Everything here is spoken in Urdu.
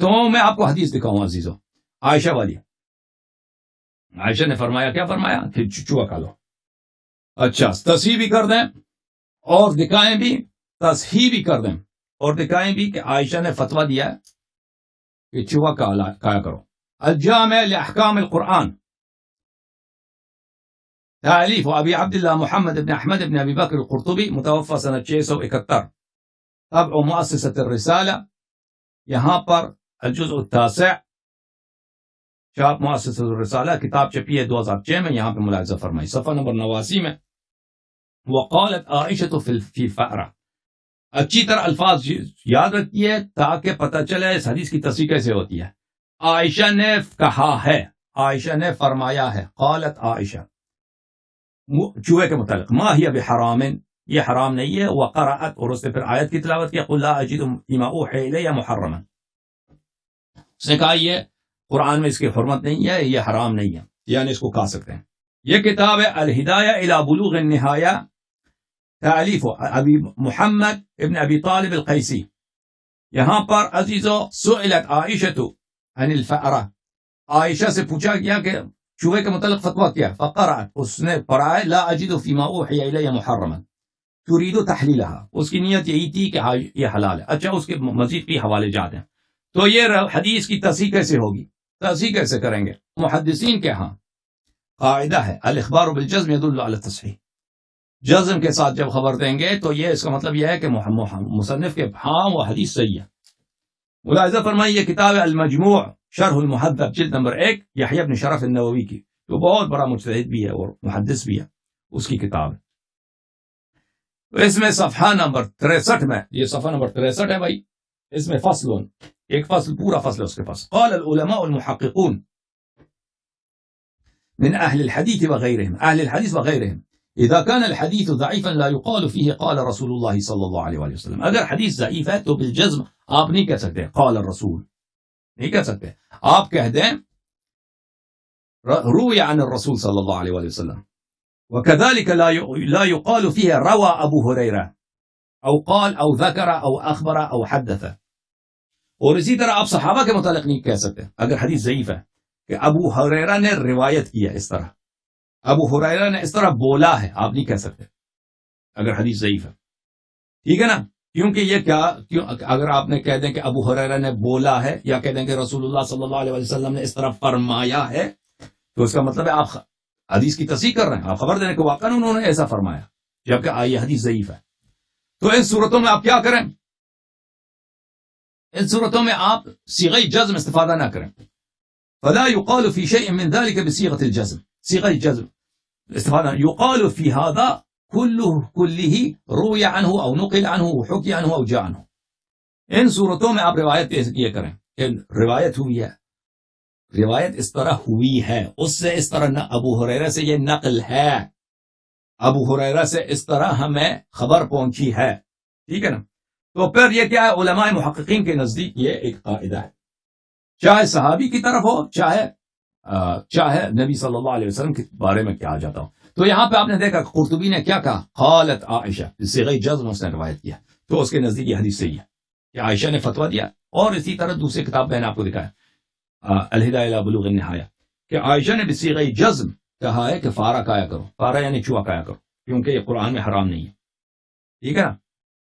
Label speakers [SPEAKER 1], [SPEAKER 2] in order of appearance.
[SPEAKER 1] تو میں آپ کو حدیث دکھاؤں عزیزو، عائشہ والی. عائشہ نے فرمایا، کیا فرمایا کہ چوہا کھا لو. اچھا، تصحیح بھی کر دیں اور دکھائیں بھی، تصحیح بھی کر دیں اور دکھائیں بھی کہ عائشہ نے فتویٰ دیا ہے کہ چوہا کھایا کرو. الجامع لاحکام القرآن، تالیف ابی عبداللہ محمد بن احمد بن ابی بکر القرطبی، متوفى سنہ 671، طبع مؤسسۃ الرسالہ. یہاں پر الجزء التاسع، چھاپ مؤسسۃ الرسالہ، کتاب چھپی ہے 2006 میں. یہاں پہ ملاحظہ فرمائی صفحہ نمبر 89 میں. وقالت عائشہ فی فأرہ. اچھی طرح الفاظ یاد رکھیے تاکہ پتہ چلے اس حدیث کی تصحیح کیسے ہوتی ہے. عائشہ نے کہا ہے، عائشہ نے فرمایا ہے. قالت عائشہ چوہے کے متعلق، ما ہی بحرام، یہ حرام نہیں ہے. وقرأت، اور اس نے پھر آیت کی تلاوت کیا، قل لا اجد فیما اوحی الی محرما. اس نے کہا یہ قرآن میں اس کی حرمت نہیں ہے، یہ حرام نہیں ہے، یعنی اس کو کھا سکتے ہیں. یہ کتاب ہے الہدایہ الی بلوغ النہایہ، تالیف ابی محمد ابن ابی طالب القیسی. یہاں پر عزیزو سئلت عائشہ عن الفأرہ، عائشہ سے پوچھا گیا کہ چوہے کے متعلق فتویٰ کیا. فقرأت، اس نے پڑھا ہے لا اجد فیما اوحی الی محرما ترید تحلیلها، اس کی نیت یہی تھی کہ یہ حلال ہے. اچھا، اس کے مزید بھی حوالے جات ہیں. تو یہ حدیث کی تصحیح کیسے ہوگی، تصحیح کیسے کریں گے؟ محدثین کے ہاں قاعدہ ہے الاخبار بالجزم يدل على التصحیح. جزم کے ساتھ جب خبر دیں گے تو یہ اس کا مطلب یہ ہے کہ مصنف کے ہاں وہ حدیث صحیح ہے. ملاحظہ فرمائیے، یہ کتاب المجموع شرح المحدب جلد نمبر 1، یحییٰ بن شرف النووی کی، جو بہت بڑا مجتہد بھی ہے اور محدث بھی ہے، اس کی کتاب ہے. تو اس میں صفحہ نمبر 63 میں، یہ صفحہ نمبر 63 ہے بھائی، اس میں فصل، ایک فصل، پورا فصل ہے اس کے پاس. قال العلماء المحققون من اہل الحدیث وغیرهم، اہل الحدیث وغیرهم، اذا كان الحديث ضعيفا لا يقال فيه قال رسول الله صلی اللہ علیہ وآلہ وسلم. اگر حدیث ضعیف ہے تو بالجزم آپ نہیں کہہ سکتے قال الرسول، نہیں کہہ سکتے. آپ کہہ دیں روی عن الرسول صلی اللہ علیہ وآلہ وسلم. وكذلك لا يقال فيه روى ابو هريرة او قال او ذكر او اخبر او حدث. اور اسی طرح آپ صحابہ کے متعلق نہیں کہہ سکتے اگر حدیث ضعیف ہے کہ ابو ہریرہ نے روایت کیا، اس طرح ابو ہریرہ نے اس طرح بولا ہے، آپ نہیں کہہ سکتے اگر حدیث ضعیف ہے. ٹھیک ہے نا؟ کیونکہ یہ اگر آپ نے کہہ دیں کہ ابو ہریرہ نے بولا ہے، یا کہہ دیں کہ رسول اللہ صلی اللہ علیہ وسلم نے اس طرح فرمایا ہے، تو اس کا مطلب ہے آپ حدیث کی تصحیح کر رہے ہیں، آپ خبر دینے کہ واقعا انہوں نے ایسا فرمایا، جبکہ یہ حدیث ضعیف ہے. تو ان صورتوں میں آپ کیا کریں؟ ان صورتوں میں آپ صیغہ جزم استفادہ نہ کریں. فلا يقال في شيء من ذلك بصيغة الجزم، صيغة الجزم استفادہ. يقال في هذا كله روي عنه او نقل عنه وحكي عنه او جاء عنه. ان صورتوں میں آپ روایت یہ کریں کہ روایت ہوئی ہے، روایت اس طرح ہوئی ہے، اس سے اس طرح نہ ابو ہریرہ سے یہ نقل ہے، ابو ہریرہ سے اس طرح ہمیں خبر پہنچی ہے. ٹھیک ہے نا؟ تو پھر یہ کیا ہے؟ علماء محققین کے نزدیک یہ ایک قاعدہ ہے، چاہے صحابی کی طرف ہو، چاہے نبی صلی اللہ علیہ وسلم کے بارے میں کیا جاتا ہو. تو یہاں پہ آپ نے دیکھا قرطبی نے کیا کہا، قالت عائشہ، صیغہ جزم اس نے روایت کیا، تو اس کے نزدیک یہ حدیث صحیح ہے کہ عائشہ نے فتویٰ دیا. اور اسی طرح دوسری کتاب میں نے آپ کو دکھایا الہدایہ الی بلوغ النہایہ کہ عائشہ نے بھی صیغہ جزم کہا ہے کہ فارا کھایا کرو، فارا یعنی چوہا کھایا کرو، کیونکہ یہ قرآن میں حرام نہیں ہے. ٹھیک ہے نا؟